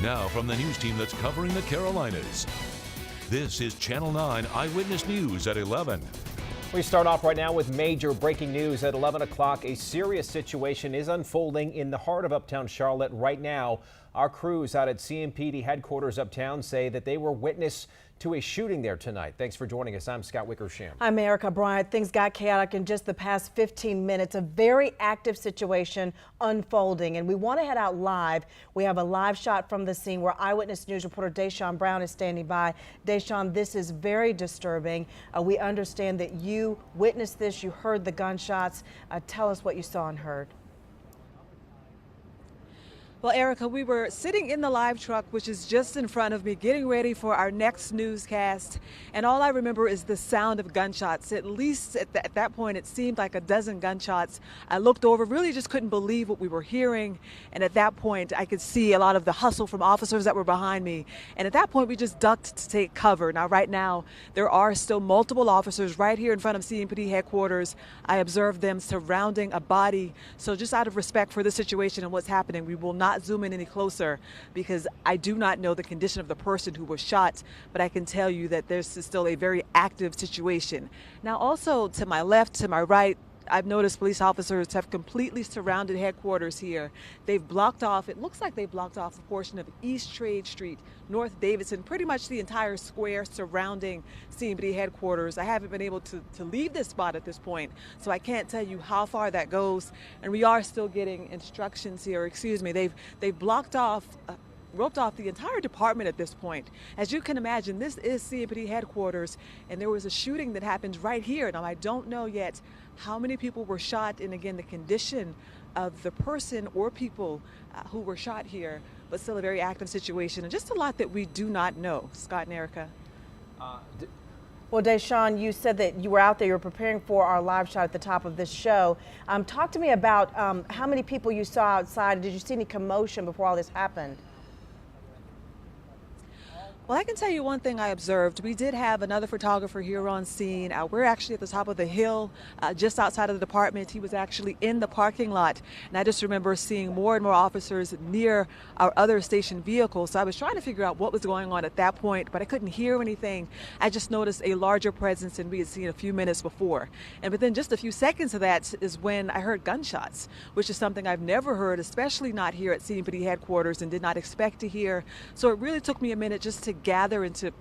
Now from the news team that's covering the Carolinas, this is Channel 9 Eyewitness News at 11. We start off right now with major breaking news at 11 o'clock. A serious situation is unfolding in the heart of uptown Charlotte right now. Our crews out at CMPD headquarters uptown say that they were witness to a shooting there tonight. Thanks for joining us. I'm Scott Wickersham. I'm Erica Bryant. Things got chaotic in just the past 15 minutes. A very active situation unfolding, and we want to head out live. We have a live shot from the scene where Eyewitness News reporter Deshaun Brown is standing by. Deshaun, this is very disturbing. We understand that you witnessed this. You heard the gunshots. Tell us what you saw and heard. Well, Erica, we were sitting in the live truck, which is just in front of me, getting ready for our next newscast. And all I remember is the sound of gunshots. At least at that point, it seemed like a dozen gunshots. I looked over, really just couldn't believe what we were hearing. And at that point, I could see a lot of the hustle from officers that were behind me. And at that point, we just ducked to take cover. Now, right now, there are still multiple officers right here in front of CMPD headquarters. I observed them surrounding a body. So just out of respect for the situation and what's happening, we will not zoom in any closer because I do not know the condition of the person who was shot, but I can tell you that there's still a very active situation. Now, also to my left, to my right, I've noticed police officers have completely surrounded headquarters here. They've blocked off, it looks like they've blocked off a portion of East Trade Street, North Davidson, pretty much the entire square surrounding CMPD headquarters. I haven't been able to leave this spot at this point, so I can't tell you how far that goes. And we are still getting instructions here, excuse me, they've blocked off, roped off the entire department at this point. As you can imagine, this is CMPD headquarters, and there was a shooting that happened right here. Now, I don't know yet how many people were shot, and again, the condition of the person or people who were shot here, but still a very active situation, and just a lot that we do not know. Scott and Erica. Well, Deshaun, you said that you were out there, you were preparing for our live shot at the top of this show. Talk to me about how many people you saw outside. Did you see any commotion before all this happened? Well, I can tell you one thing I observed. We did have another photographer here on scene. We're actually at the top of the hill, just outside of the department. He was actually in the parking lot. And I just remember seeing more and more officers near our other station vehicles. So I was trying to figure out what was going on at that point, but I couldn't hear anything. I just noticed a larger presence than we had seen a few minutes before. And within just a few seconds of that is when I heard gunshots, which is something I've never heard, especially not here at CMPD headquarters, and did not expect to hear. So it really took me a minute just to gather and to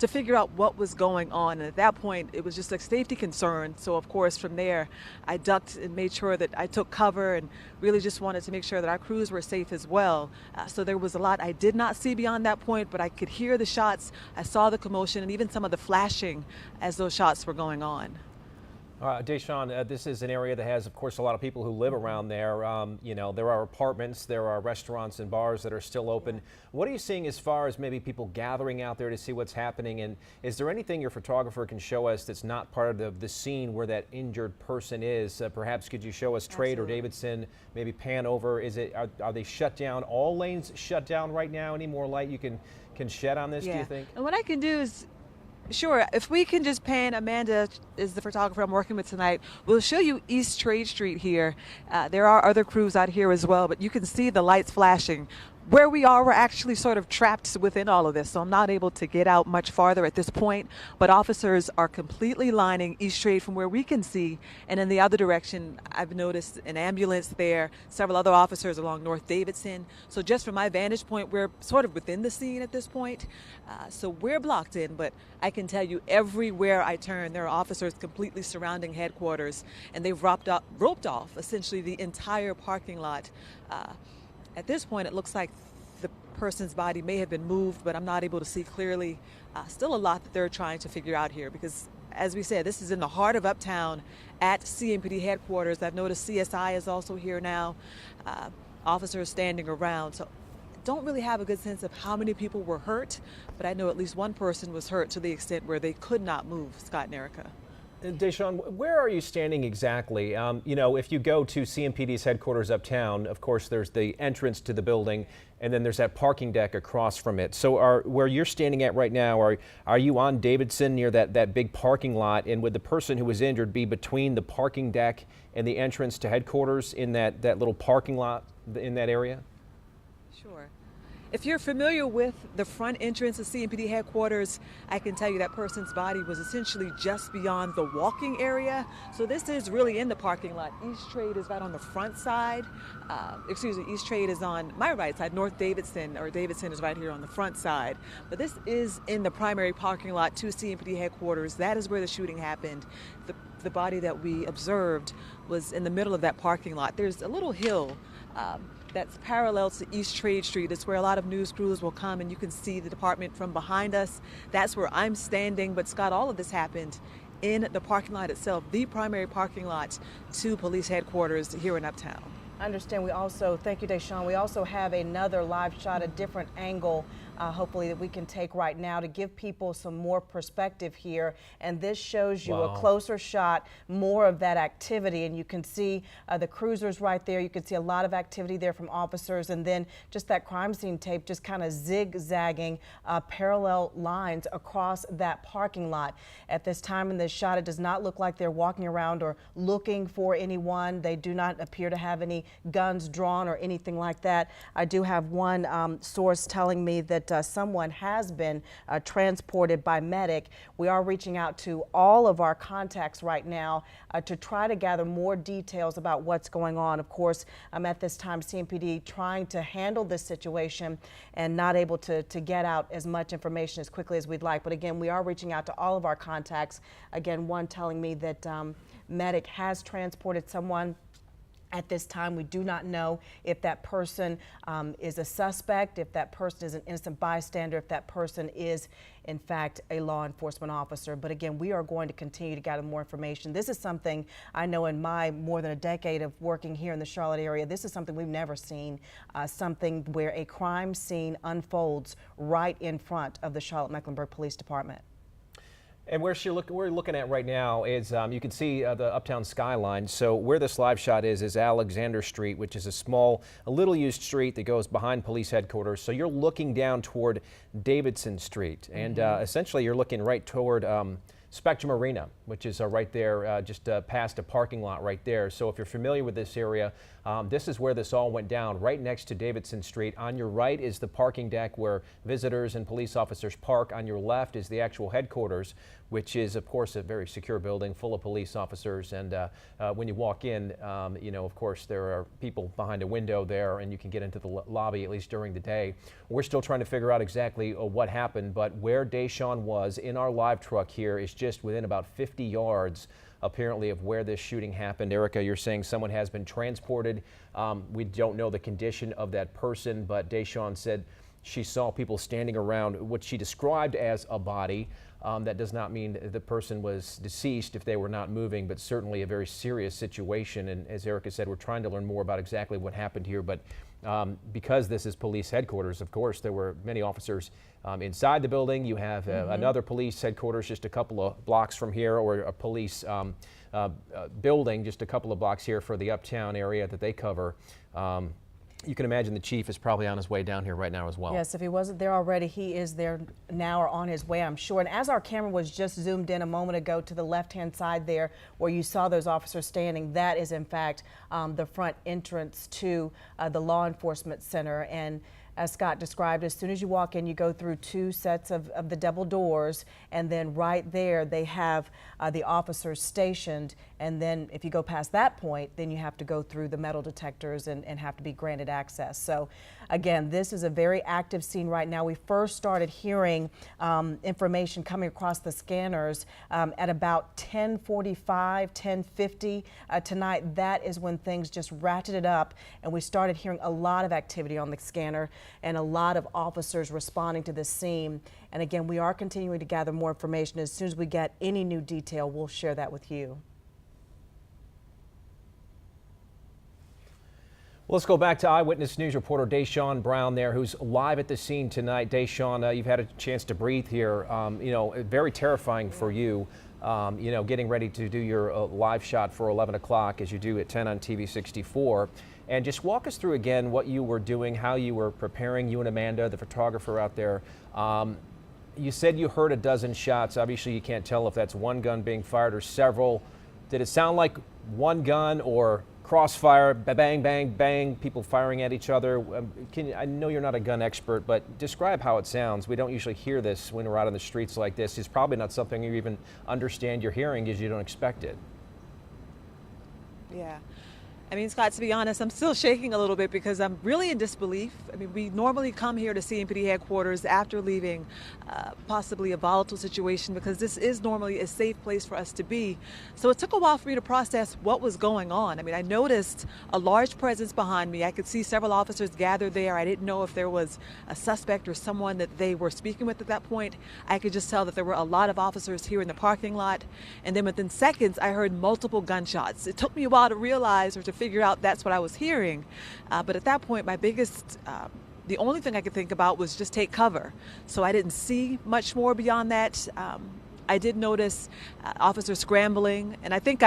figure out what was going on. And at that point, it was just a safety concern. So of course, from there, I ducked and made sure that I took cover and really just wanted to make sure that our crews were safe as well. So there was a lot I did not see beyond that point, but I could hear the shots. I saw the commotion and even some of the flashing as those shots were going on. Deshaun, this is an area that has, of course, a lot of people who live around there. You know, there are apartments, there are restaurants and bars that are still open. What are you seeing as far as maybe people gathering out there to see what's happening? And is there anything your photographer can show us that's not part of the scene where that injured person is? Perhaps could you show us Trade or Davidson, maybe pan over? Are they shut down? All lanes shut down right now? Any more light you can shed on this, do you think? And what I can do is, sure, if we can just pan, Amanda is the photographer I'm working with tonight, we'll show you East Trade Street here. There are other crews out here as well, but you can see the lights flashing. Where we are, we're actually sort of trapped within all of this, so I'm not able to get out much farther at this point, but officers are completely lining East Trade from where we can see, and in the other direction, I've noticed an ambulance there, several other officers along North Davidson. So just from my vantage point, we're sort of within the scene at this point, so we're blocked in, but I can tell you everywhere I turn, there are officers completely surrounding headquarters, and they've roped off essentially the entire parking lot. At this point, it looks like the person's body may have been moved, but I'm not able to see clearly. Still a lot that they're trying to figure out here because, as we said, this is in the heart of Uptown at CMPD headquarters. I've noticed CSI is also here now, officers standing around. So I don't really have a good sense of how many people were hurt, but I know at least one person was hurt to the extent where they could not move, Scott and Erica. Deshaun, where are you standing exactly? You know, if you go to CMPD's headquarters uptown, of course, there's the entrance to the building, and then there's that parking deck across from it. So where you're standing at right now, are you on Davidson near that big parking lot? And would the person who was injured be between the parking deck and the entrance to headquarters in that little parking lot in that area? Sure. If you're familiar with the front entrance of CMPD headquarters, I can tell you that person's body was essentially just beyond the walking area. So this is really in the parking lot. East Trade is right on the front side. East Trade is on my right side. North Davidson, or Davidson, is right here on the front side. But this is in the primary parking lot to CMPD headquarters. That is where the shooting happened. The body that we observed was in the middle of that parking lot. There's a little hill that's parallel to East Trade Street. It's where a lot of news crews will come, and you can see the department from behind us. That's where I'm standing. But Scott, all of this happened in the parking lot itself, the primary parking lot to police headquarters here in Uptown. I understand. We also, thank you, Deshaun. We also have another live shot, a different angle, hopefully that we can take right now to give people some more perspective here. And this shows you a closer shot, more of that activity. And you can see the cruisers right there. You can see a lot of activity there from officers. And then just that crime scene tape just kind of zigzagging parallel lines across that parking lot. At this time in this shot, it does not look like they're walking around or looking for anyone. They do not appear to have any guns drawn or anything like that. I do have one source telling me that someone has been transported by medic. We are reaching out to all of our contacts right now to try to gather more details about what's going on. Of course, at this time, CMPD trying to handle this situation and not able to get out as much information as quickly as we'd like. But again, we are reaching out to all of our contacts. Again, one telling me that medic has transported someone. At this time, we do not know if that person is a suspect, if that person is an innocent bystander, if that person is, in fact, a law enforcement officer. But again, we are going to continue to gather more information. This is something I know in my more than a decade of working here in the Charlotte area, this is something we've never seen, something where a crime scene unfolds right in front of the Charlotte-Mecklenburg Police Department. And we're looking at right now is you can see the uptown skyline. So where this live shot is Alexander Street, which is a little used street that goes behind police headquarters. So you're looking down toward Davidson Street, and essentially you're looking right toward Spectrum Arena, which is right there, just past a parking lot right there. So if you're familiar with this area, this is where this all went down, right next to Davidson Street. On your right is the parking deck where visitors and police officers park. On your left is the actual headquarters, which is, of course, a very secure building full of police officers. And when you walk in, you know, of course, there are people behind a window there, and you can get into the lobby, at least during the day. We're still trying to figure out exactly what happened, but where Deshaun was in our live truck here is just within about 50 yards apparently of where this shooting happened. Erica, you're saying someone has been transported. We don't know the condition of that person, but Deshaun said she saw people standing around what she described as a body. That does not mean the person was deceased if they were not moving, but certainly a very serious situation. And as Erica said, we're trying to learn more about exactly what happened here. But because this is police headquarters, of course, there were many officers inside the building. You have another police headquarters just a couple of blocks from here, or a police building just a couple of blocks here for the uptown area that they cover. You can imagine the chief is probably on his way down here right now as well. Yes, if he wasn't there already, he is there now or on his way, I'm sure. And as our camera was just zoomed in a moment ago to the left-hand side there where you saw those officers standing, that is in fact the front entrance to the law enforcement center. And as Scott described, as soon as you walk in, you go through two sets of the double doors, and then right there they have the officers stationed. And then if you go past that point, then you have to go through the metal detectors and have to be granted access. So again, this is a very active scene right now. We first started hearing information coming across the scanners at about 10:45, 10:50 tonight. That is when things just ratcheted up, and we started hearing a lot of activity on the scanner and a lot of officers responding to this scene. And again, we are continuing to gather more information. As soon as we get any new detail, we'll share that with you. Well, let's go back to Eyewitness News reporter Deshaun Brown there, who's live at the scene tonight. Deshaun, you've had a chance to breathe here. You know, very terrifying for you, you know, getting ready to do your live shot for 11 o'clock as you do at 10 on TV 64. And just walk us through again what you were doing, how you were preparing, you and Amanda, the photographer out there. You said you heard a dozen shots. Obviously, you can't tell if that's one gun being fired or several. Did it sound like one gun, or crossfire, bang, bang, bang, people firing at each other. I know you're not a gun expert, but describe how it sounds. We don't usually hear this when we're out on the streets like this. It's probably not something you even understand you're hearing because you don't expect it. Yeah. I mean, Scott, to be honest, I'm still shaking a little bit because I'm really in disbelief. I mean, we normally come here to CMPD headquarters after leaving possibly a volatile situation because this is normally a safe place for us to be. So it took a while for me to process what was going on. I mean, I noticed a large presence behind me. I could see several officers gathered there. I didn't know if there was a suspect or someone that they were speaking with at that point. I could just tell that there were a lot of officers here in the parking lot. And then within seconds, I heard multiple gunshots. It took me a while to realize or to figure out that's what I was hearing. But at that point, my biggest, the only thing I could think about was just take cover. So I didn't see much more beyond that. I did notice officers scrambling, and I think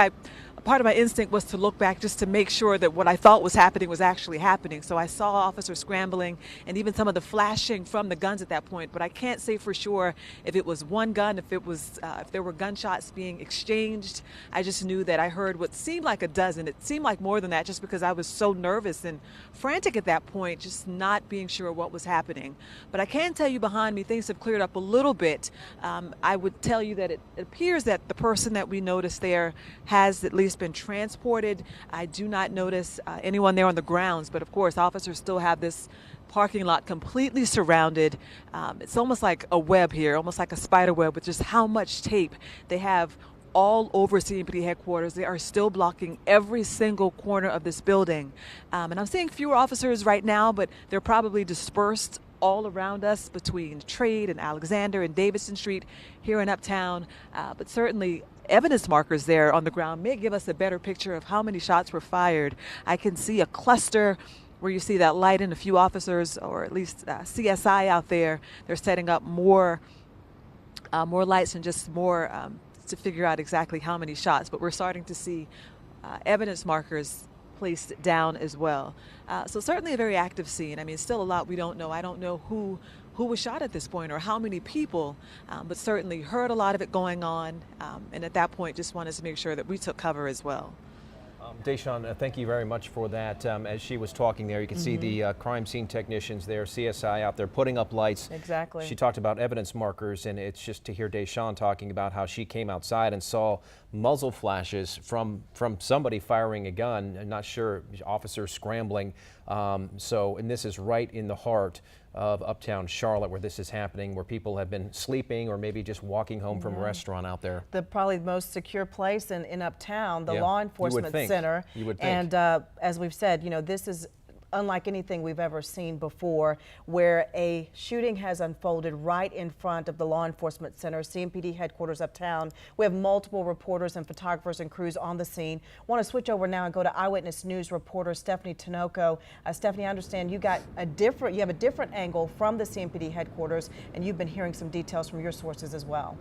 part of my instinct was to look back just to make sure that what I thought was happening was actually happening. So I saw officers scrambling and even some of the flashing from the guns at that point. But I can't say for sure if it was one gun, if there were gunshots being exchanged. I just knew that I heard what seemed like a dozen. It seemed like more than that just because I was so nervous and frantic at that point, just not being sure what was happening. But I can tell you behind me, things have cleared up a little bit. I would tell you that it appears that the person that we noticed there has at least been transported. I do not notice anyone there on the grounds, but of course officers still have this parking lot completely surrounded. It's almost like a web here, almost like a spider web with just how much tape they have all over CMPD headquarters. They are still blocking every single corner of this building. And I'm seeing fewer officers right now, but they're probably dispersed all around us between Trade and Alexander and Davidson Street here in Uptown. But certainly evidence markers there on the ground may give us a better picture of how many shots were fired. I can see a cluster where you see that light and a few officers, or at least CSI out there. They're setting up more lights and just more to figure out exactly how many shots. But we're starting to see evidence markers placed down as well. So certainly a very active scene. I mean, still a lot we don't know. I don't know who was shot at this point or how many people, but certainly heard a lot of it going on. And at that point, just wanted to make sure that we took cover as well. Deshawn, thank you very much for that. As she was talking there, you can see the crime scene technicians there, CSI out there putting up lights. Exactly. She talked about evidence markers, and it's just to hear Deshawn talking about how she came outside and saw muzzle flashes from somebody firing a gun. I'm not sure, officers scrambling. And this is right in the heart of Uptown Charlotte where this is happening, where people have been sleeping or maybe just walking home from a restaurant out there. Probably the most secure place in Uptown, the law enforcement center. You would think. And as we've said, you know, this is unlike anything we've ever seen before, where a shooting has unfolded right in front of the law enforcement center, CMPD headquarters uptown. We have multiple reporters and photographers and crews on the scene. Want to switch over now and go to Eyewitness News reporter Stephanie Tinoco. Stephanie, I understand you have a different angle from the CMPD headquarters, and you've been hearing some details from your sources as well.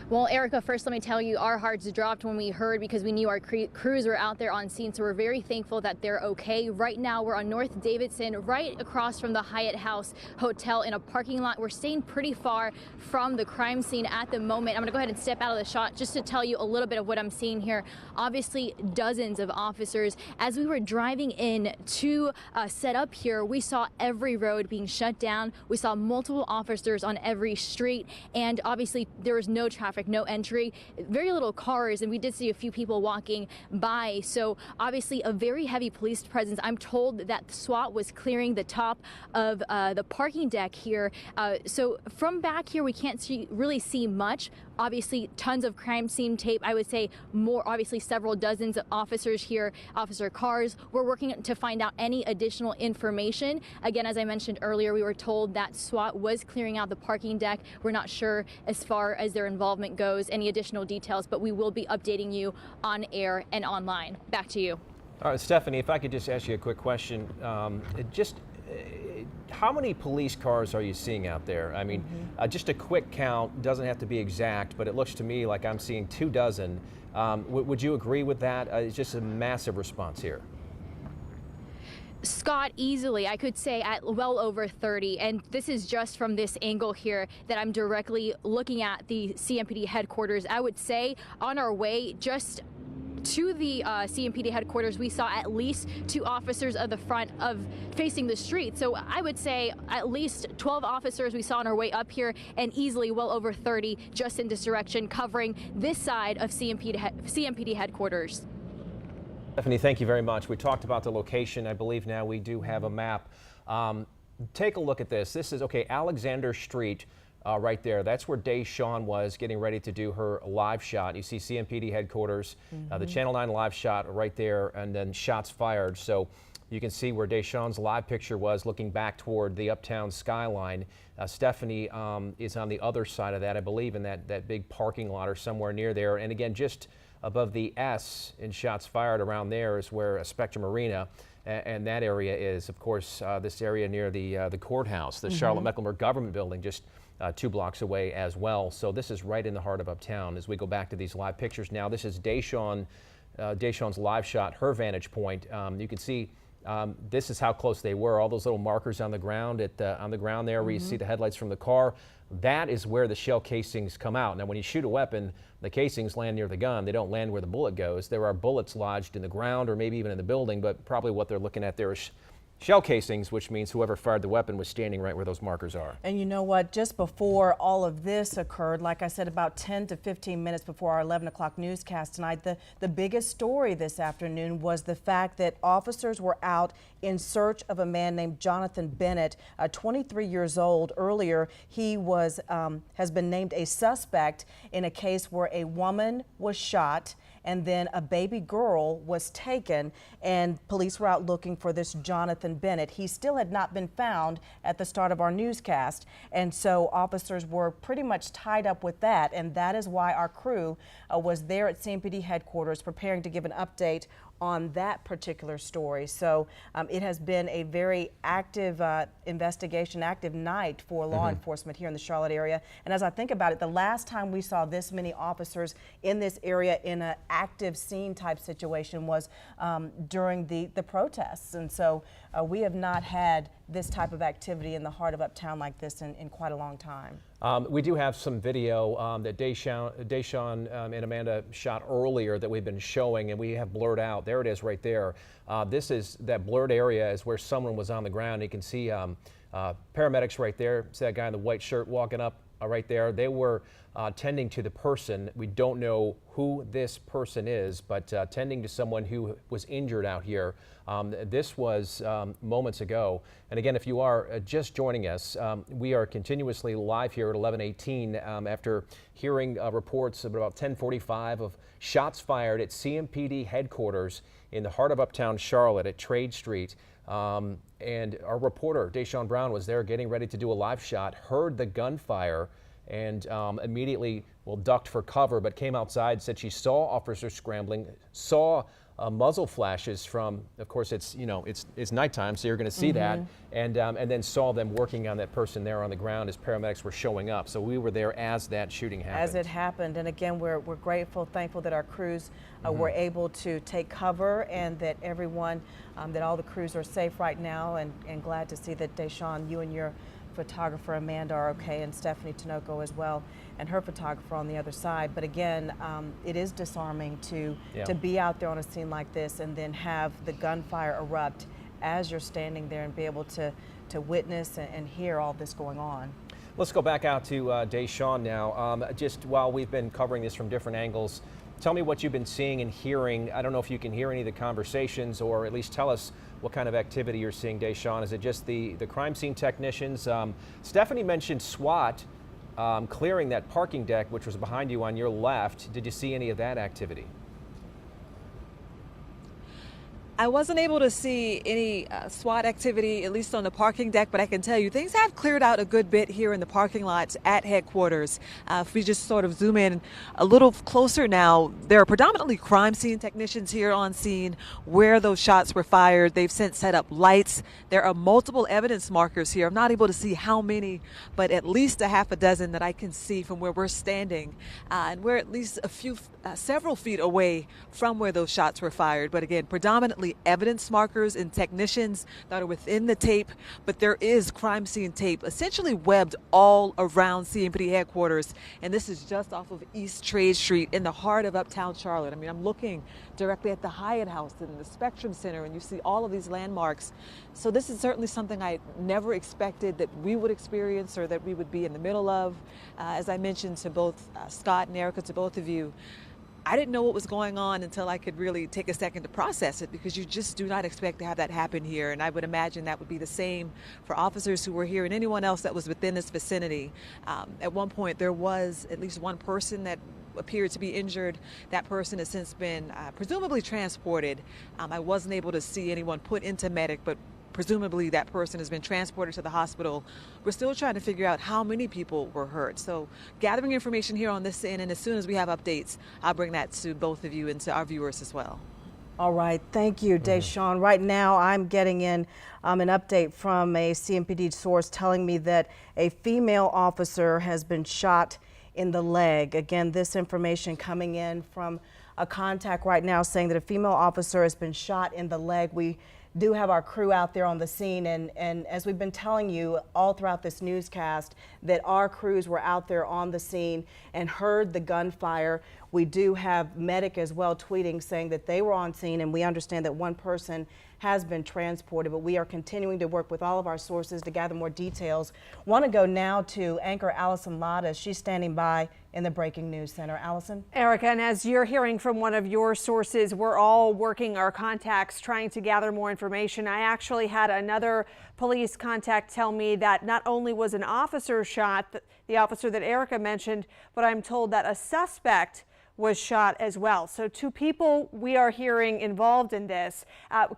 Well, Erica, first let me tell you, our hearts dropped when we heard because we knew our crews were out there on scene, so we're very thankful that they're okay. Right now, we're on North Davidson, right across from the Hyatt House Hotel in a parking lot. We're staying pretty far from the crime scene at the moment. I'm going to go ahead and step out of the shot just to tell you a little bit of what I'm seeing here. Obviously, dozens of officers. As we were driving in to set up here, we saw every road being shut down. We saw multiple officers on every street, and obviously there was no traffic, no entry, very little cars, and we did see a few people walking by. So obviously a very heavy police presence. I'm told that SWAT was clearing the top of the parking deck here. So from back here, we can't really see much. Obviously, tons of crime scene tape. I would say more, obviously several dozens of officers here, officer cars. We're working to find out any additional information. Again, as I mentioned earlier, we were told that SWAT was clearing out the parking deck. We're not sure as far as their involvement goes, any additional details, but we will be updating you on air and online. Back to you. All right, Stephanie, if I could just ask you a quick question. How many police cars are you seeing out there? I mean, just a quick count, doesn't have to be exact, but it looks to me like I'm seeing 24. Would you agree with that? It's just a massive response here. Scott, easily, I could say at well over 30, and this is just from this angle here that I'm directly looking at the CMPD headquarters. I would say on our way, just to the CMPD headquarters, we saw at least 2 officers of the front of facing the street. So I would say at least 12 officers we saw on our way up here, and easily well over 30 just in this direction, covering this side of CMPD headquarters. Stephanie, thank you very much. We talked about the location. I believe now we do have a map. Take a look at this. This is, okay, Alexander Street right there. That's where Deshawn was getting ready to do her live shot. You see CMPD headquarters, the Channel 9 live shot right there, and then shots fired. So you can see where Deshawn's live picture was, looking back toward the uptown skyline. Stephanie is on the other side of that, I believe, in that big parking lot or somewhere near there. And again, just above the S in shots fired around there is where Spectrum Arena and that area is. Of course, this area near the courthouse, the Charlotte Mecklenburg Government Building, just 2 blocks away as well. So this is right in the heart of uptown. As we go back to these live pictures now, this is Deshawn's live shot, her vantage point. You can see this is how close they were. All those little markers on the ground on the ground there, where you see the headlights from the car. That is where the shell casings come out. Now, when you shoot a weapon, the casings land near the gun. They don't land where the bullet goes. There are bullets lodged in the ground or maybe even in the building, but probably what they're looking at there is shell casings, which means whoever fired the weapon was standing right where those markers are. And you know what? Just before all of this occurred, like I said, about 10 to 15 minutes before our 11 o'clock newscast tonight, the biggest story this afternoon was the fact that officers were out in search of a man named Jonathan Bennett, 23 years old. Earlier, he has been named a suspect in a case where a woman was shot and then a baby girl was taken, and police were out looking for this Jonathan Bennett. He still had not been found at the start of our newscast, and so officers were pretty much tied up with that, and that is why our crew was there at CMPD headquarters preparing to give an update on that particular story. So it has been a very active investigation, active night for law enforcement here in the Charlotte area. And as I think about it, the last time we saw this many officers in this area in an active scene type situation was during the protests. And so we have not had this type of activity in the heart of uptown like this in quite a long time. We do have some video that Deshawn and Amanda shot earlier that we've been showing, and we have blurred out. There it is right there. This is that blurred area is where someone was on the ground. You can see paramedics right there. See that guy in the white shirt walking up right there. They were tending to the person. We don't know who this person is, but tending to someone who was injured out here. This was moments ago. And again, if you are just joining us, we are continuously live here at 11:18 after hearing reports of about 10:45 of shots fired at CMPD headquarters in the heart of uptown Charlotte at Trade Street. And our reporter, Deshawn Brown, was there getting ready to do a live shot, heard the gunfire, and immediately, ducked for cover, but came outside, said she saw officers scrambling, saw muzzle flashes from, of course, it's nighttime, so you're going to see that, and then saw them working on that person there on the ground as paramedics were showing up. So we were there as that shooting happened. As it happened, and again, we're grateful, thankful that our crews were able to take cover, and that everyone, that all the crews are safe right now, and glad to see that Deshawn, you and your photographer Amanda are okay, and Stephanie Tinoco as well, and her photographer on the other side. But again, it is disarming to be out there on a scene like this and then have the gunfire erupt as you're standing there and be able to witness and hear all this going on. Let's go back out to Deshawn now. Just while we've been covering this from different angles, tell me what you've been seeing and hearing. I don't know if you can hear any of the conversations, or at least tell us what kind of activity you're seeing, Deshawn. Is it just the crime scene technicians? Stephanie mentioned SWAT clearing that parking deck, which was behind you on your left. Did you see any of that activity? I wasn't able to see any SWAT activity, at least on the parking deck, but I can tell you things have cleared out a good bit here in the parking lots at headquarters. If we just sort of zoom in a little closer now, there are predominantly crime scene technicians here on scene where those shots were fired. They've since set up lights. There are multiple evidence markers here. I'm not able to see how many, but at least a half a dozen that I can see from where we're standing. And we're at least several feet away from where those shots were fired. But again, predominantly necessarily evidence markers and technicians that are within the tape, but there is crime scene tape essentially webbed all around CMPD headquarters. And this is just off of East Trade Street in the heart of uptown Charlotte. I mean, I'm looking directly at the Hyatt House and the Spectrum Center, and you see all of these landmarks. So this is certainly something I never expected that we would experience or that we would be in the middle of. As I mentioned to both Scott and Erica, to both of you, I didn't know what was going on until I could really take a second to process it, because you just do not expect to have that happen here. And I would imagine that would be the same for officers who were here and anyone else that was within this vicinity. At one point, there was at least one person that appeared to be injured. That person has since been presumably transported. I wasn't able to see anyone put into medic, but presumably that person has been transported to the hospital. We're still trying to figure out how many people were hurt. So gathering information here on this end, and as soon as we have updates, I'll bring that to both of you and to our viewers as well. All right, thank you, Deshawn. Right now, I'm getting in an update from a CMPD source telling me that a female officer has been shot in the leg. Again, this information coming in from a contact right now saying that a female officer has been shot in the leg. We do have our crew out there on the scene, and as we've been telling you all throughout this newscast, that our crews were out there on the scene and heard the gunfire. We do have medic as well tweeting saying that they were on scene, and we understand that one person has been transported, but we are continuing to work with all of our sources to gather more details. Want to go now to anchor Allison Latta. She's standing by in the Breaking News Center. Allison? Erica, and as you're hearing from one of your sources, we're all working our contacts trying to gather more information. I actually had another police contact tell me that not only was an officer shot, the officer that Erica mentioned, but I'm told that a suspect was shot as well. So 2 people we are hearing involved in this.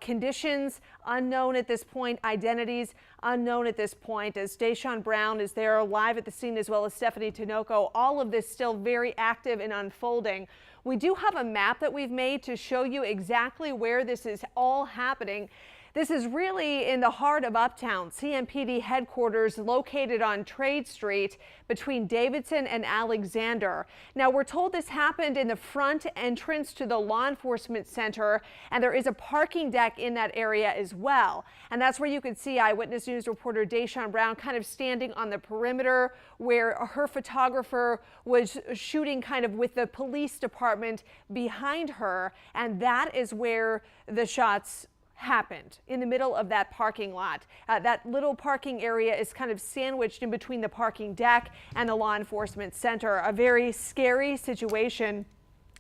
Conditions unknown at this point, identities unknown at this point, as Deshaun Brown is there live at the scene, as well as Stephanie Tinoco. All of this still very active and unfolding. We do have a map that we've made to show you exactly where this is all happening. This is really in the heart of Uptown. CMPD headquarters located on Trade Street between Davidson and Alexander. Now, we're told this happened in the front entrance to the law enforcement center, and there is a parking deck in that area as well. And that's where you could see Eyewitness News reporter Deshaun Brown kind of standing on the perimeter, where her photographer was shooting kind of with the police department behind her. And that is where the shots happened, in the middle of that parking lot. That little parking area is kind of sandwiched in between the parking deck and the law enforcement center. A very scary situation.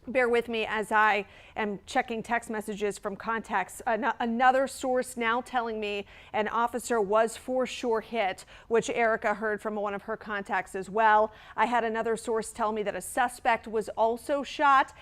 Bear with me as I am checking text messages from contacts. Another source now telling me an officer was for sure hit, which Erica heard from one of her contacts as well. I had another source tell me that a suspect was also shot.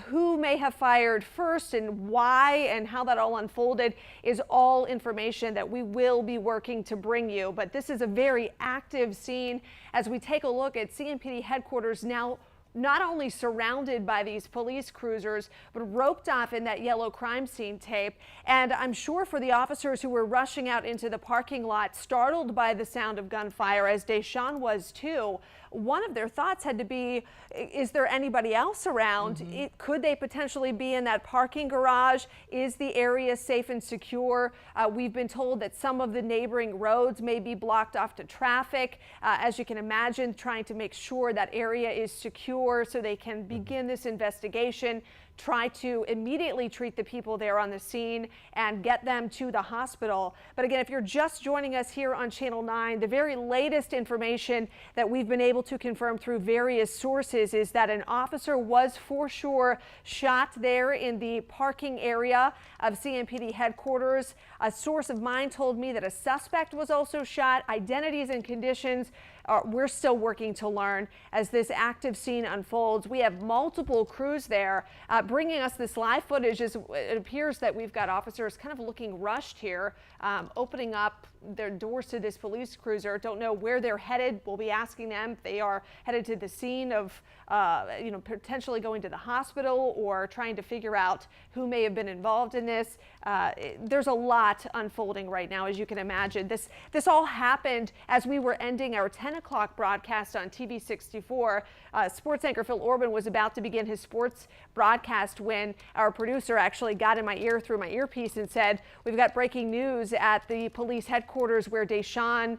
Who may have fired first and why and how that all unfolded is all information that we will be working to bring you. But this is a very active scene as we take a look at CMPD headquarters now, not only surrounded by these police cruisers, but roped off in that yellow crime scene tape. And I'm sure for the officers who were rushing out into the parking lot, startled by the sound of gunfire, as Deshaun was too, one of their thoughts had to be, is there anybody else around? Could they potentially be in that parking garage? Is the area safe and secure? We've been told that some of the neighboring roads may be blocked off to traffic. As you can imagine, trying to make sure that area is secure so they can begin this investigation, try to immediately treat the people there on the scene and get them to the hospital. But again, if you're just joining us here on Channel 9, the very latest information that we've been able to confirm through various sources is that an officer was for sure shot there in the parking area of CMPD headquarters. A source of mine told me that a suspect was also shot. Identities and conditions we're still working to learn as this active scene unfolds. We have multiple crews there bringing us this live footage. As it appears that we've got officers kind of looking rushed here, opening up their doors to this police cruiser. Don't know where they're headed. We'll be asking them if they are headed to the scene of, potentially going to the hospital or trying to figure out who may have been involved in this. There's a lot unfolding right now, as you can imagine. This all happened as we were ending our 10 o'clock broadcast on TV 64. Sports anchor Phil Orban was about to begin his sports broadcast sportscast when our producer actually got in my ear through my earpiece and said, we've got breaking news at the police headquarters where Deshawn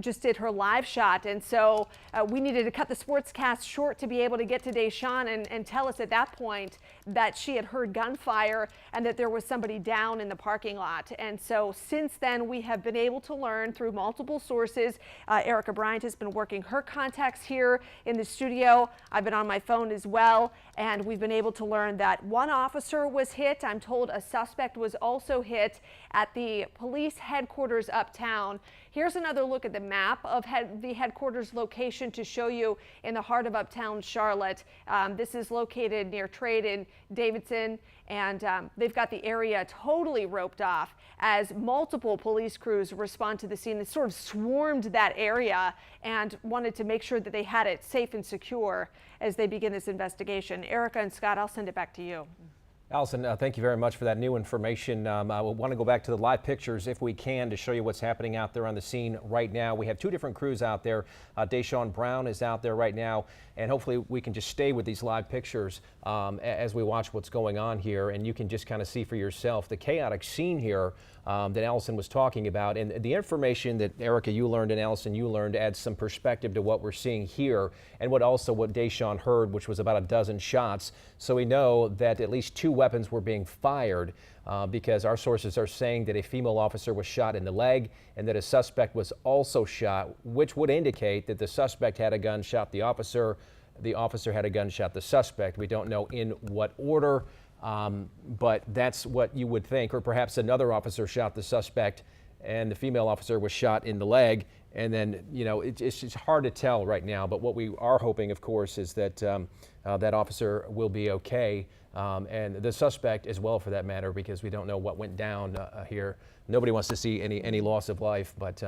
just did her live shot. And so we needed to cut the sportscast short to be able to get to Deshawn and tell us at that point that she had heard gunfire and that there was somebody down in the parking lot. And so since then, we have been able to learn through multiple sources. Erica Bryant has been working her contacts here in the studio. I've been on my phone as well, and we've been able to learn that one officer was hit. I'm told a suspect was also hit at the police headquarters uptown. Here's another look at the map of the headquarters location to show you in the heart of uptown Charlotte. This is located near Trade in Davidson, and they've got the area totally roped off as multiple police crews respond to the scene. They sort of swarmed that area and wanted to make sure that they had it safe and secure as they begin this investigation. Erica and Scott, I'll send it back to you. Allison, thank you very much for that new information. I want to go back to the live pictures if we can to show you what's happening out there on the scene right now. We have two different crews out there. Deshawn Brown is out there right now, and hopefully we can just stay with these live pictures as we watch what's going on here, and you can just kind of see for yourself the chaotic scene here that Allison was talking about. And the information that Erica, you learned, and Allison, you learned, adds some perspective to what we're seeing here and what Deshawn heard, which was about a dozen shots. So we know that at least two weapons were being fired because our sources are saying that a female officer was shot in the leg and that a suspect was also shot, which would indicate that the suspect had a gun, shot the officer had a gun, shot the suspect. We don't know in what order. But that's what you would think, or perhaps another officer shot the suspect and the female officer was shot in the leg. And then, you know, it's just hard to tell right now. But what we are hoping, of course, is that that officer will be okay. And the suspect as well, for that matter, because we don't know what went down here. Nobody wants to see any loss of life, but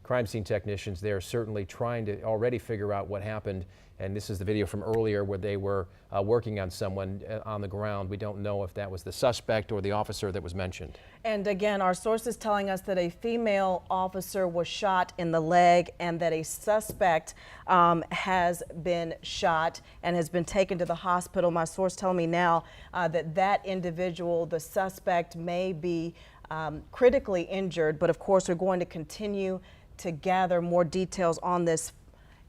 crime scene technicians, they're certainly trying to already figure out what happened. And this is the video from earlier where they were working on someone on the ground. We don't know if that was the suspect or the officer that was mentioned. And again, our sources telling us that a female officer was shot in the leg and that a suspect has been shot and has been taken to the hospital. My source telling me now that individual, the suspect, may be critically injured, but of course we're going to continue to gather more details on this.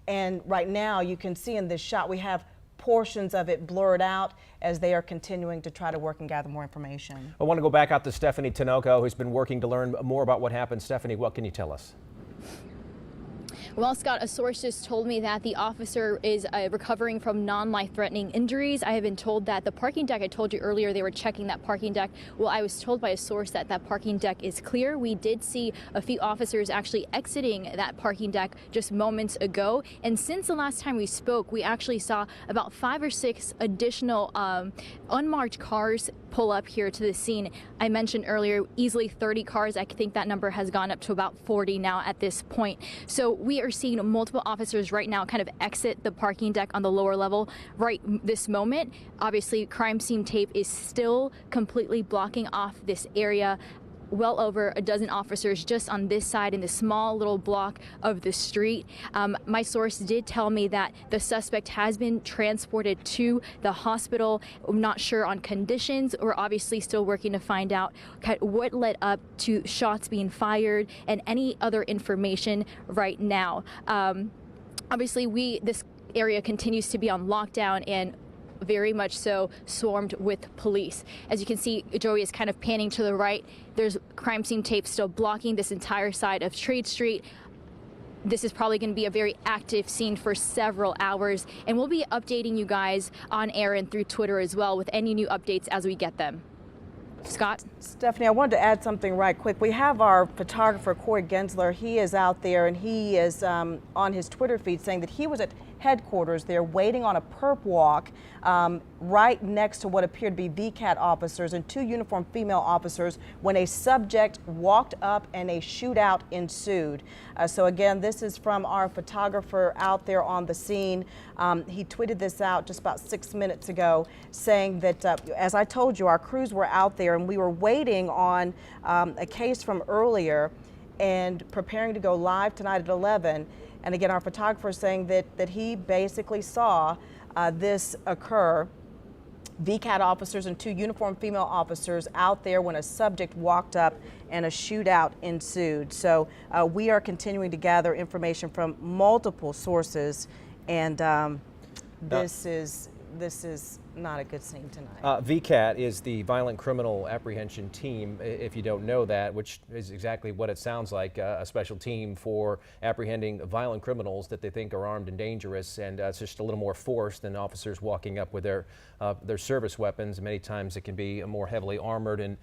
And right now you can see in this shot we have portions of it blurred out as they are continuing to try to work and gather more information. I want to go back out to Stephanie Tinoco, who's been working to learn more about what happened. Stephanie, what can you tell us? Well, Scott, a source just told me that the officer is recovering from non-life-threatening injuries. I have been told that the parking deck, I told you earlier, they were checking that parking deck. Well, I was told by a source that that parking deck is clear. We did see a few officers actually exiting that parking deck just moments ago. And since the last time we spoke, we actually saw about 5 or 6 additional unmarked cars pull up here to the scene. I mentioned earlier, easily 30 cars. I think that number has gone up to about 40 now at this point. So we are seeing multiple officers right now kind of exit the parking deck on the lower level right this moment. Obviously, crime scene tape is still completely blocking off this area. Well over a dozen officers just on this side in the small little block of the street. My source did tell me that the suspect has been transported to the hospital. I'm not sure on conditions. We're obviously still working to find out what led up to shots being fired and any other information right now. Obviously, this area continues to be on lockdown and very much so swarmed with police. As you can see, Joey is kind of panning to the right. There's crime scene tape still blocking this entire side of Trade Street. This is probably going to be a very active scene for several hours, and we'll be updating you guys on air and through Twitter as well with any new updates as we get them. Scott? Stephanie, I wanted to add something right quick. We have our photographer, Corey Gensler. He is out there, and he is on his Twitter feed saying that he was at headquarters there waiting on a perp walk right next to what appeared to be VCAT officers and 2 uniformed female officers when a subject walked up and a shootout ensued. So again, this is from our photographer out there on the scene. He tweeted this out just about 6 minutes ago saying that, as I told you, our crews were out there and we were waiting on a case from earlier and preparing to go live tonight at 11. And again, our photographer is saying that he basically saw this occur. VCAT officers and 2 uniformed female officers out there when a subject walked up and a shootout ensued. So we are continuing to gather information from multiple sources, and this is not a good scene tonight. VCAT is the Violent Criminal Apprehension Team, if you don't know that, which is exactly what it sounds like, a special team for apprehending violent criminals that they think are armed and dangerous, and it's just a little more force than officers walking up with their service weapons. Many times it can be more heavily armored and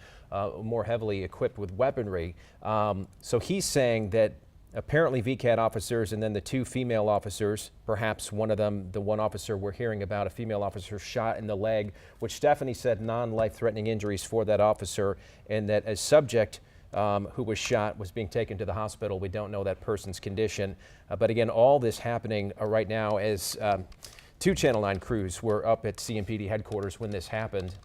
more heavily equipped with weaponry. So he's saying that apparently VCAT officers and then the 2 female officers, perhaps one of them, the one officer we're hearing about, a female officer shot in the leg, which Stephanie said non-life-threatening injuries for that officer, and that a subject who was shot was being taken to the hospital. We don't know that person's condition. But again, all this happening right now as 2 Channel 9 crews were up at CMPD headquarters when this happened.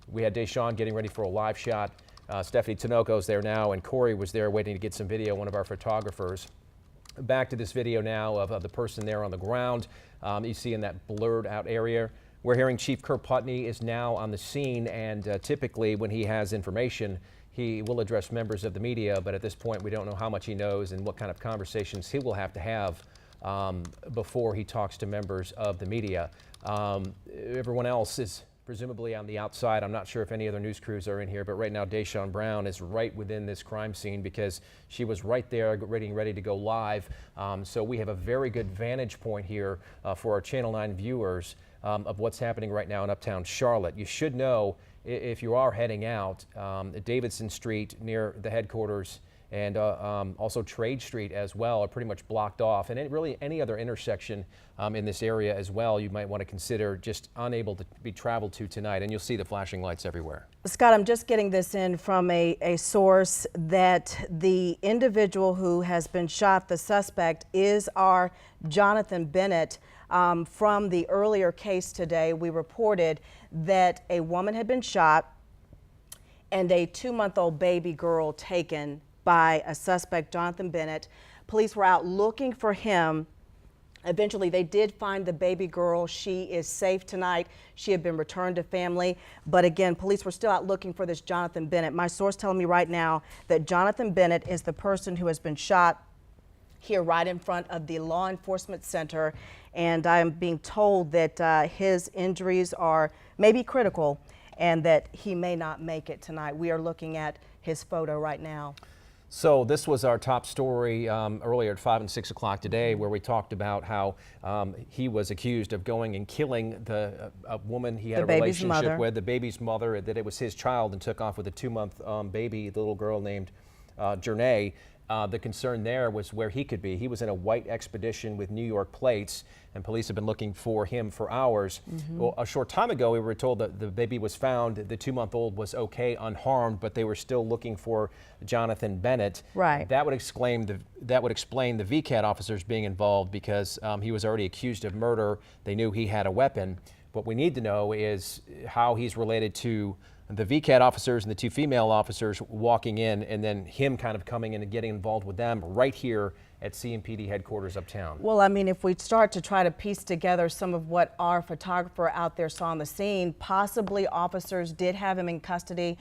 We had Deshawn getting ready for a live shot. Stephanie Tinoco's there now, and Corey was there waiting to get some video, one of our photographers. Back to this video now of the person there on the ground. You see in that blurred out area. We're hearing Chief Kurt Putney is now on the scene, and typically when he has information, he will address members of the media, but at this point we don't know how much he knows and what kind of conversations he will have to have before he talks to members of the media. Everyone else is presumably on the outside. I'm not sure if any other news crews are in here, but right now Deshawn Brown is right within this crime scene because she was right there ready to go live. So we have a very good vantage point here for our Channel 9 viewers of what's happening right now in Uptown Charlotte. You should know if you are heading out, Davidson Street near the headquarters and also Trade Street as well are pretty much blocked off, and really any other intersection in this area as well you might want to consider just unable to be traveled to tonight, and you'll see the flashing lights everywhere. Scott, I'm just getting this in from a source that the individual who has been shot, the suspect, is our Jonathan Bennett. From the earlier case today, we reported that a woman had been shot and a 2-month-old baby girl taken by a suspect, Jonathan Bennett. Police were out looking for him. Eventually, they did find the baby girl. She is safe tonight. She had been returned to family. But again, police were still out looking for this Jonathan Bennett. My source telling me right now that Jonathan Bennett is the person who has been shot here right in front of the law enforcement center. And I am being told that his injuries are maybe critical and that he may not make it tonight. We are looking at his photo right now. So this was our top story earlier at 5 and 6 o'clock today, where we talked about how he was accused of going and killing a woman he had a relationship with, the baby's mother, that it was his child, and took off with a 2-month baby, the little girl named Jernay. The concern there was where he could be. He was in a white Expedition with New York plates, and police have been looking for him for hours. Well, a short time ago, we were told that the baby was found. The 2-month-old was okay, unharmed, but they were still looking for Jonathan Bennett. Right. That would explain the VCAT officers being involved because he was already accused of murder. They knew he had a weapon. What we need to know is how he's related to the VCAT officers and the 2 female officers walking in, and then him kind of coming in and getting involved with them right here at CMPD headquarters uptown. Well, I mean, if we start to try to piece together some of what our photographer out there saw on the scene, possibly officers did have him in custody,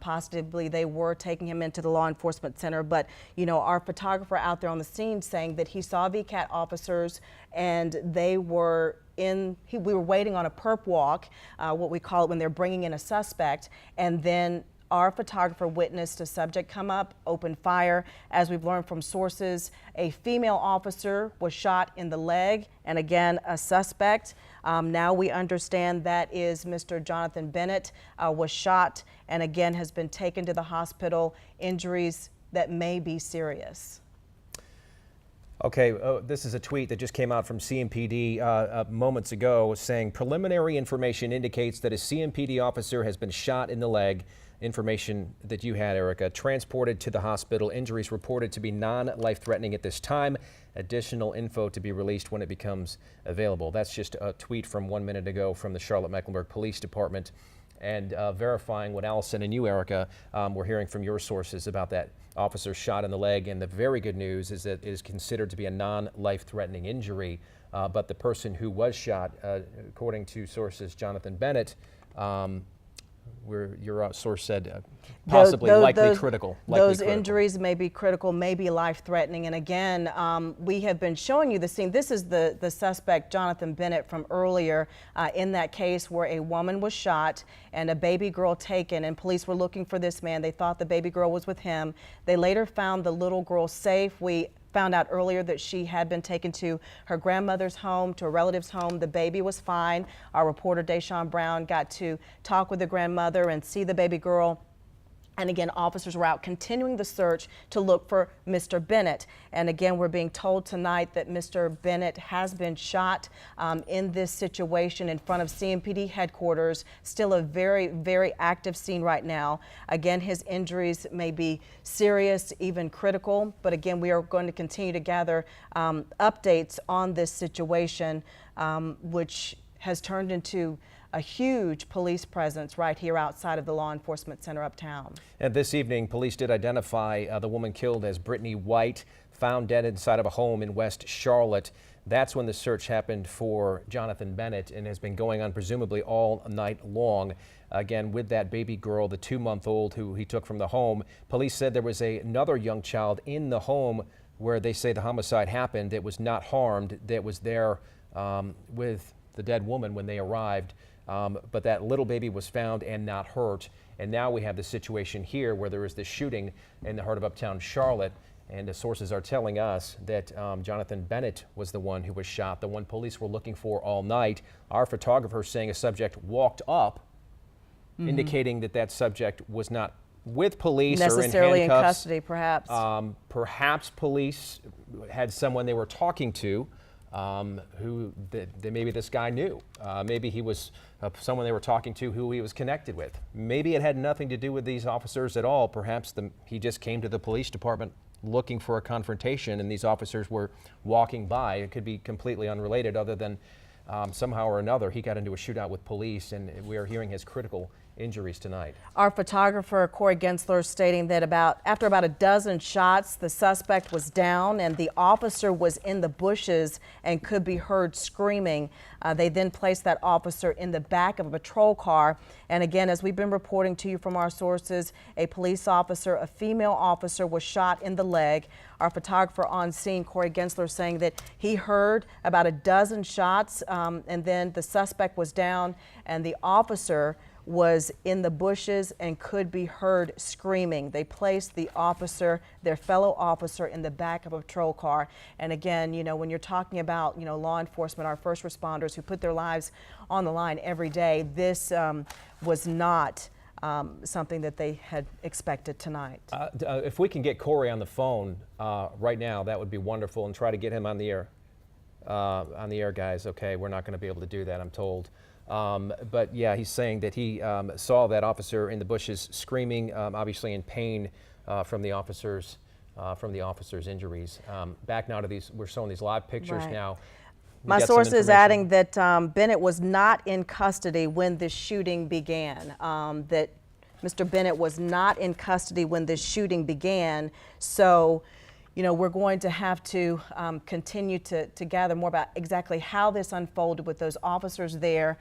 possibly they were taking him into the law enforcement center, but you know, our photographer out there on the scene saying that he saw VCAT officers and they were we were waiting on a perp walk, what we call it when they're bringing in a suspect, and then our photographer witnessed a subject come up, open fire. As we've learned from sources, a female officer was shot in the leg, and again, a suspect. Now we understand that is Mr. Jonathan Bennett was shot and again has been taken to the hospital, injuries that may be serious. Okay, this is a tweet that just came out from CMPD moments ago saying preliminary information indicates that a CMPD officer has been shot in the leg. Information that you had, Erica, transported to the hospital. Injuries reported to be non-life-threatening at this time. Additional info to be released when it becomes available. That's just a tweet from 1 minute ago from the Charlotte-Mecklenburg Police Department. And verifying what Allison and you, Erica, were hearing from your sources about that officer shot in the leg. And the very good news is that it is considered to be a non-life-threatening injury but the person who was shot, according to sources, Jonathan Bennett, where your source said possibly likely critical. Those injuries may be critical, may be life-threatening. And again, we have been showing you the scene. This is the suspect, Jonathan Bennett, from earlier in that case where a woman was shot and a baby girl taken, and police were looking for this man. They thought the baby girl was with him. They later found the little girl safe. We found out earlier that she had been taken to her grandmother's home, to a relative's home. The baby was fine. Our reporter, Deshaun Brown, got to talk with the grandmother and see the baby girl. And again, officers were out continuing the search to look for Mr. Bennett. And again, we're being told tonight that Mr. Bennett has been shot in this situation in front of CMPD headquarters. Still a very, very active scene right now. Again, his injuries may be serious, even critical. But again, we are going to continue to gather updates on this situation, which has turned into a huge police presence right here outside of the law enforcement center uptown. And this evening, police did identify the woman killed as Brittany White, found dead inside of a home in West Charlotte. That's when the search happened for Jonathan Bennett and has been going on presumably all night long. Again, with that baby girl, the 2-month-old who he took from the home. Police said there was another young child in the home where they say the homicide happened that was not harmed, that was there with the dead woman when they arrived. But that little baby was found and not hurt. And now we have the situation here where there is this shooting in the heart of uptown Charlotte. And the sources are telling us that Jonathan Bennett was the one who was shot, the one police were looking for all night. Our photographer saying a subject walked up, indicating that that subject was not with police necessarily or in handcuffs. custody, perhaps. Perhaps police had someone they were talking to. Who maybe this guy knew. Maybe he was someone they were talking to who he was connected with. Maybe it had nothing to do with these officers at all. Perhaps he just came to the police department looking for a confrontation and these officers were walking by. It could be completely unrelated other than somehow or another he got into a shootout with police, and we are hearing his critical injuries tonight. Our photographer, Corey Gensler, stating that after about a dozen shots, the suspect was down and the officer was in the bushes and could be heard screaming. They then placed that officer in the back of a patrol car. And again, as we've been reporting to you from our sources, a police officer, a female officer, was shot in the leg. Our photographer on scene, Corey Gensler, saying that he heard about a dozen shots and then the suspect was down and the officer was in the bushes and could be heard screaming. They placed the officer, their fellow officer, in the back of a patrol car. And again, you know, when you're talking about, you know, law enforcement, our first responders who put their lives on the line every day, this was not something that they had expected tonight. If we can get Corey on the phone right now, that would be wonderful, and try to get him on the air. Guys. Okay, we're not going to be able to do that, I'm told. But yeah, he's saying that he saw that officer in the bushes screaming, obviously in pain from the officer's injuries. Back now to these, we're showing these live pictures now. My source is adding that Bennett was not in custody when this shooting began. That Mr. Bennett was not in custody when this shooting began. So, you know, we're going to have to continue to gather more about exactly how this unfolded with those officers there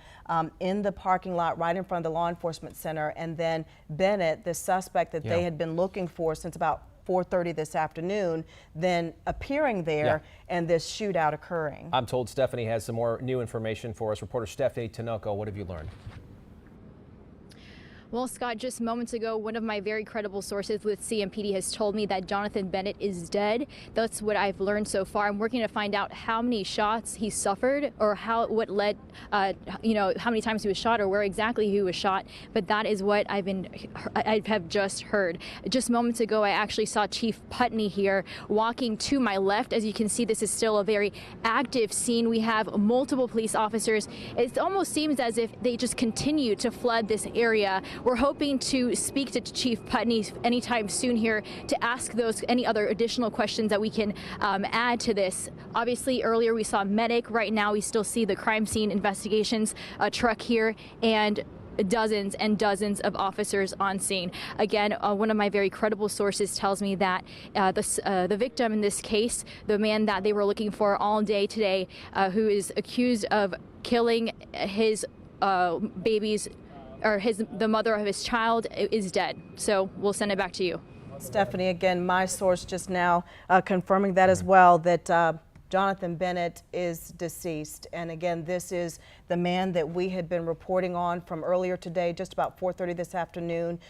in the parking lot right in front of the law enforcement center, and then Bennett, the suspect that they had been looking for since about 4:30 this afternoon, then appearing there and this shootout occurring. I'm told Stephanie has some more new information for us. Reporter Stephanie Tinoco, what have you learned? Well, Scott, just moments ago, one of my very credible sources with CMPD has told me that Jonathan Bennett is dead. That's what I've learned so far. I'm working to find out how many shots he suffered, or what led, you know, how many times he was shot, or where exactly he was shot. But that is what I have just heard. Just moments ago, I actually saw Chief Putney here walking to my left. As you can see, this is still a very active scene. We have multiple police officers. It almost seems as if they just continue to flood this area. We're hoping to speak to Chief Putney anytime soon here to ask any other additional questions that we can add to this. Obviously, earlier we saw medic. Right now, we still see the crime scene investigations truck here, and dozens and dozens of officers on scene. Again, one of my very credible sources tells me that the victim in this case, the man that they were looking for all day today, who is accused of killing his babies, or the mother of his child, is dead. So we'll send it back to you. Stephanie, again, my source just now confirming that as well, that Jonathan Bennett is deceased. And again, this is the man that we had been reporting on from earlier today, just about 4:30 this afternoon,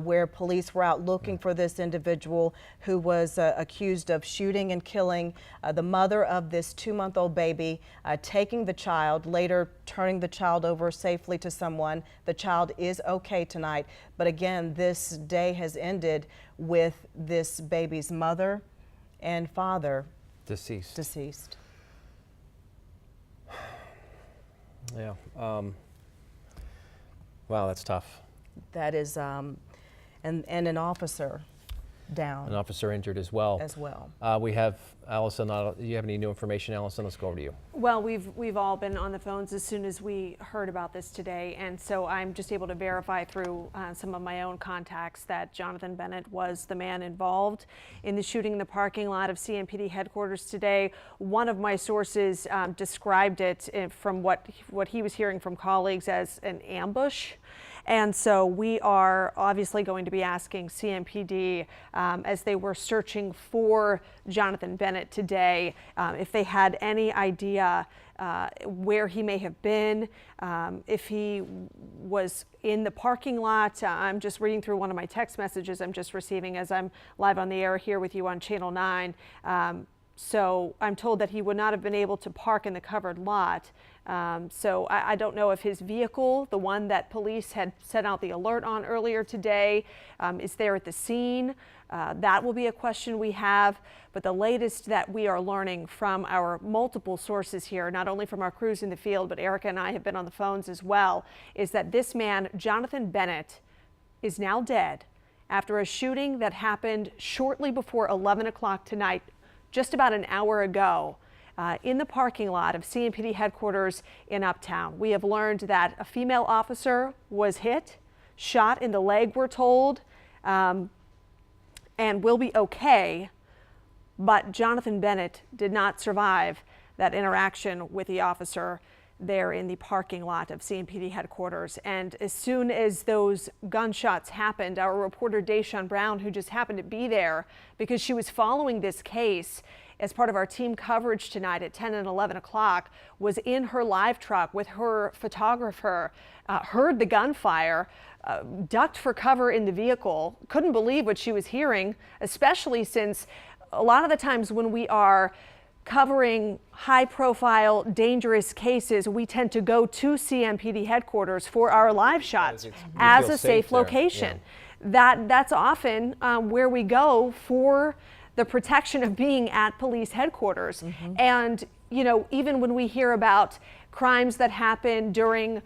where police were out looking for this individual who was accused of shooting and killing the mother of this 2-month-old baby, taking the child, later turning the child over safely to someone. The child is okay tonight. But again, this day has ended with this baby's mother and father deceased. Yeah. Wow, that's tough. That is, and an officer down. An officer injured as well. We have Allison. Do you have any new information, Allison? Let's go over to you. Well, we've all been on the phones as soon as we heard about this today, and so I'm just able to verify through some of my own contacts that Jonathan Bennett was the man involved in the shooting in the parking lot of CMPD headquarters today. One of my sources described it from what he was hearing from colleagues as an ambush. And so we are obviously going to be asking CMPD as they were searching for Jonathan Bennett today, if they had any idea where he may have been, if he was in the parking lot. I'm just reading through one of my text messages I'm just receiving as I'm live on the air here with you on Channel 9. So I'm told that he would not have been able to park in the covered lot. So I don't know if his vehicle, the one that police had sent out the alert on earlier today, is there at the scene. That will be a question we have. But the latest that we are learning from our multiple sources here, not only from our crews in the field, but Erica and I have been on the phones as well, is that this man, Jonathan Bennett, is now dead after a shooting that happened shortly before 11 o'clock tonight, just about an hour ago. In the parking lot of CMPD headquarters in Uptown. We have learned that a female officer was hit, shot in the leg, we're told, and will be okay. But Jonathan Bennett did not survive that interaction with the officer there in the parking lot of CMPD headquarters. And as soon as those gunshots happened, our reporter Deshawn Brown, who just happened to be there because she was following this case as part of our team coverage tonight at 10 and 11 o'clock, was in her live truck with her photographer, heard the gunfire, ducked for cover in the vehicle, couldn't believe what she was hearing, especially since a lot of the times when we are covering high-profile, dangerous cases, we tend to go to CMPD headquarters for our live shots as a safe location. Yeah. That's often where we go for the protection of being at police headquarters. Mm-hmm. And, you know, even when we hear about crimes that happen during,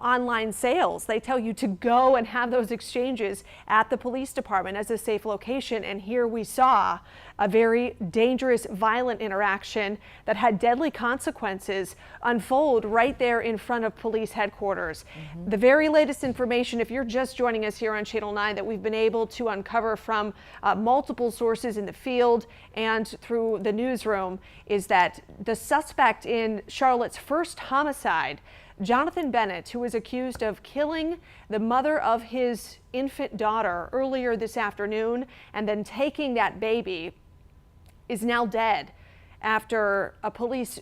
online sales, they tell you to go and have those exchanges at the police department as a safe location. And here we saw a very dangerous, violent interaction that had deadly consequences unfold right there in front of police headquarters. Mm-hmm. The very latest information, if you're just joining us here on Channel 9, that we've been able to uncover from multiple sources in the field and through the newsroom, is that the suspect in Charlotte's first homicide, Jonathan Bennett, who was accused of killing the mother of his infant daughter earlier this afternoon and then taking that baby, is now dead after a police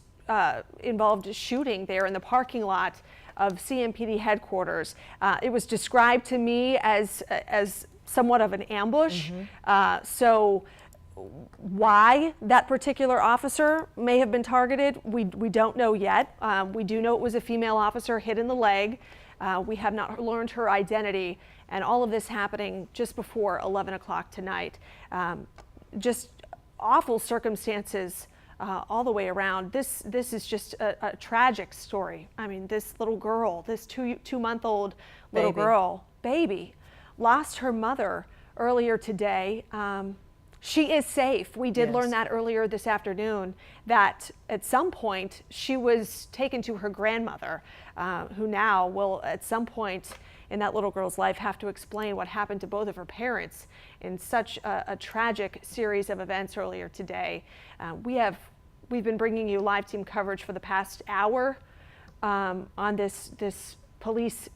involved shooting there in the parking lot of CMPD headquarters. It was described to me as somewhat of an ambush. Mm-hmm. So why that particular officer may have been targeted, we don't know yet. We do know it was a female officer hit in the leg. We have not learned her identity, and all of this happening just before 11 o'clock tonight. Just awful circumstances all the way around. This is just a tragic story. I mean, this little girl, this two-month-old little baby, lost her mother earlier today. She is safe. We did learn that earlier this afternoon, that at some point she was taken to her grandmother, who now will at some point in that little girl's life have to explain what happened to both of her parents in such a tragic series of events earlier today. We've been bringing you live team coverage for the past hour on this police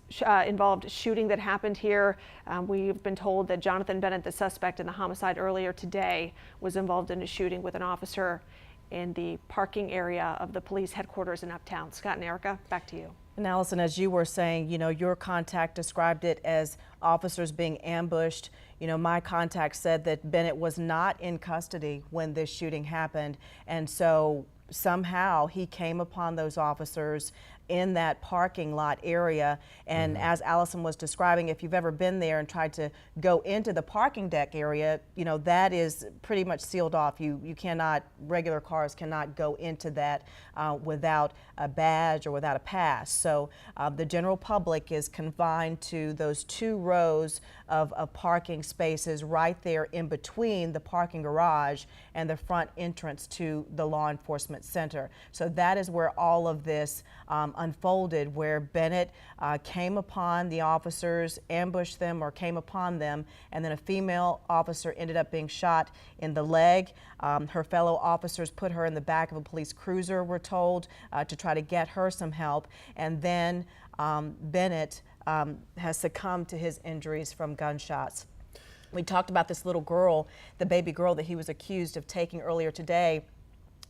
involved shooting that happened here. We've been told that Jonathan Bennett, the suspect in the homicide earlier today, was involved in a shooting with an officer in the parking area of the police headquarters in Uptown. Scott and Erica, back to you. And Allison, as you were saying, your contact described it as officers being ambushed. My contact said that Bennett was not in custody when this shooting happened. And so somehow he came upon those officers in that parking lot area. And as Allison was describing, if you've ever been there and tried to go into the parking deck area, that is pretty much sealed off. You cannot, regular cars cannot go into that without a badge or without a pass. So the general public is confined to those 2 rows of parking spaces right there in between the parking garage and the front entrance to the law enforcement center. So that is where all of this unfolded, where Bennett came upon the officers, ambushed them or came upon them, and then a female officer ended up being shot in the leg. Her fellow officers put her in the back of a police cruiser, we're told, to try to get her some help. And then Bennett has succumbed to his injuries from gunshots. We talked about this little girl, the baby girl that he was accused of taking earlier today.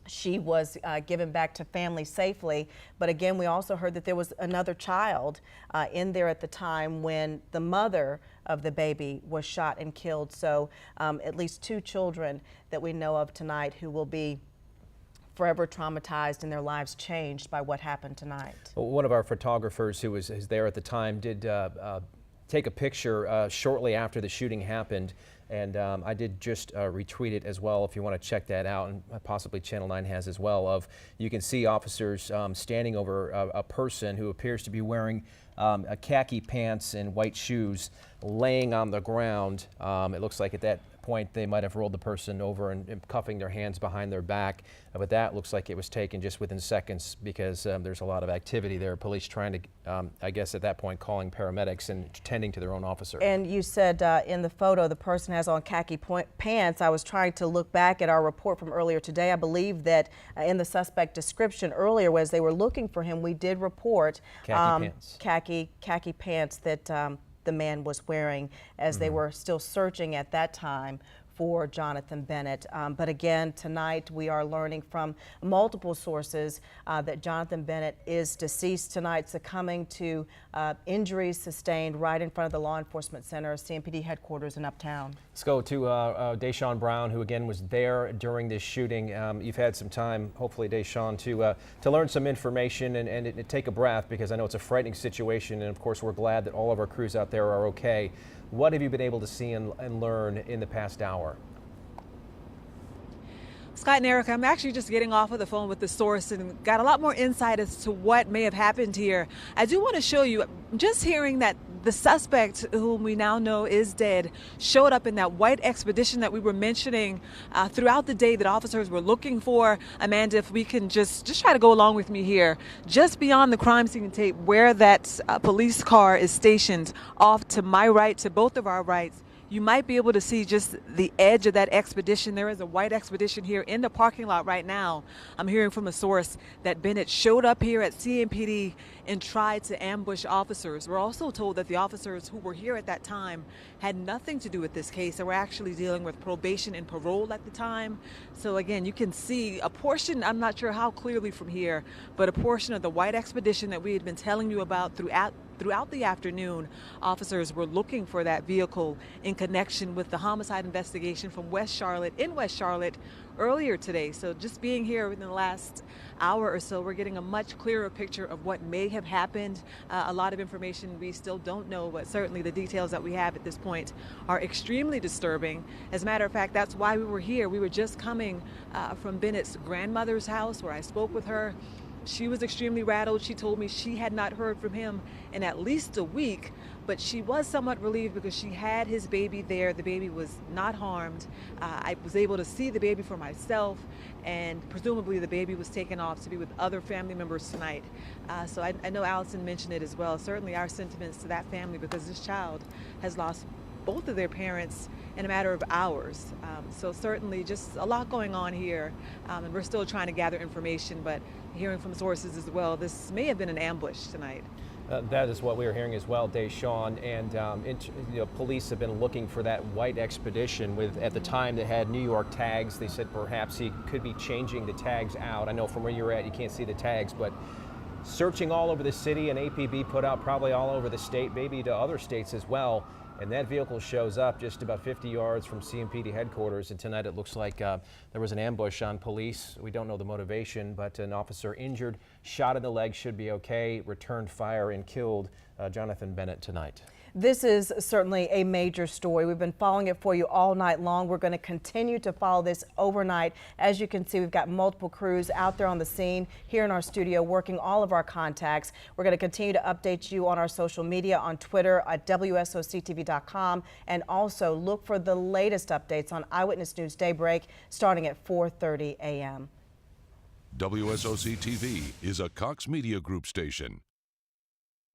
She was given back to family safely, but again, we also heard that there was another child in there at the time when the mother of the baby was shot and killed. So at least 2 children that we know of tonight who will be forever traumatized and their lives changed by what happened tonight. Well, one of our photographers who was there at the time did take a picture shortly after the shooting happened. And I did just retweet it as well if you want to check that out, and possibly Channel 9 has as well. You can see officers standing over a person who appears to be wearing a khaki pants and white shoes laying on the ground. It looks like at that point they might have rolled the person over and cuffing their hands behind their back, but that looks like it was taken just within seconds because there's a lot of activity there. Police trying to, I guess at that point, calling paramedics and tending to their own officer. And you said in the photo the person has on khaki pants. I was trying to look back at our report from earlier today. I believe that in the suspect description earlier, as they were looking for him, we did report khaki pants that the man was wearing as they were still searching at that time for Jonathan Bennett. But again, tonight we are learning from multiple sources that Jonathan Bennett is deceased tonight, succumbing to injuries sustained right in front of the law enforcement center, CMPD headquarters in Uptown. Let's go to Deshaun Brown, who again was there during this shooting. You've had some time, hopefully, Deshaun, to learn some information and take a breath, because I know it's a frightening situation, and of course we're glad that all of our crews out there are okay. What have you been able to see and learn in the past hour? Scott and Erica, I'm actually just getting off of the phone with the source and got a lot more insight as to what may have happened here. I do want to show you, just hearing that the suspect, whom we now know is dead, showed up in that white expedition that we were mentioning throughout the day that officers were looking for. Amanda, if we can just try to go along with me here, just beyond the crime scene tape where that police car is stationed, off to my right, to both of our rights, you might be able to see just the edge of that expedition. There is a white expedition here in the parking lot right now. I'm hearing from a source that Bennett showed up here at CMPD and tried to ambush officers. We're also told that the officers who were here at that time had nothing to do with this case. They were actually dealing with probation and parole at the time. So again, you can see a portion, I'm not sure how clearly from here, but a portion of the white expedition that we had been telling you about throughout the afternoon. Officers were looking for that vehicle in connection with the homicide investigation from West Charlotte earlier today. So just being here within the last hour or so, we're getting a much clearer picture of what may have happened. A lot of information we still don't know, but certainly the details that we have at this point are extremely disturbing. As a matter of fact, that's why we were here. We were just coming from Bennett's grandmother's house, where I spoke with her. She was extremely rattled. She told me she had not heard from him in at least a week. but she was somewhat relieved because she had his baby there. The baby was not harmed. I was able to see the baby for myself, and presumably the baby was taken off to be with other family members tonight. So I know Allison mentioned it as well. Certainly our sentiments to that family, because this child has lost both of their parents in a matter of hours. So certainly just a lot going on here, and we're still trying to gather information, but hearing from sources as well, this may have been an ambush tonight. That is what we are hearing as well, Deshawn. And police have been looking for that white Expedition. At the time they had New York tags. They said perhaps he could be changing the tags out. I know from where you're at you can't see the tags, but searching all over the city, and APB put out probably all over the state, maybe to other states as well. And that vehicle shows up just about 50 yards from CMPD headquarters. And tonight it looks like there was an ambush on police. We don't know the motivation, but an officer injured, shot in the leg, should be okay, returned fire and killed Jonathan Bennett tonight. This is certainly a major story. We've been following it for you all night long. We're going to continue to follow this overnight. As you can see, we've got multiple crews out there on the scene here in our studio working all of our contacts. We're going to continue to update you on our social media, on Twitter at WSOCTV.com, and also look for the latest updates on Eyewitness News Daybreak starting at 4:30 a.m. WSOC TV is a Cox Media Group station.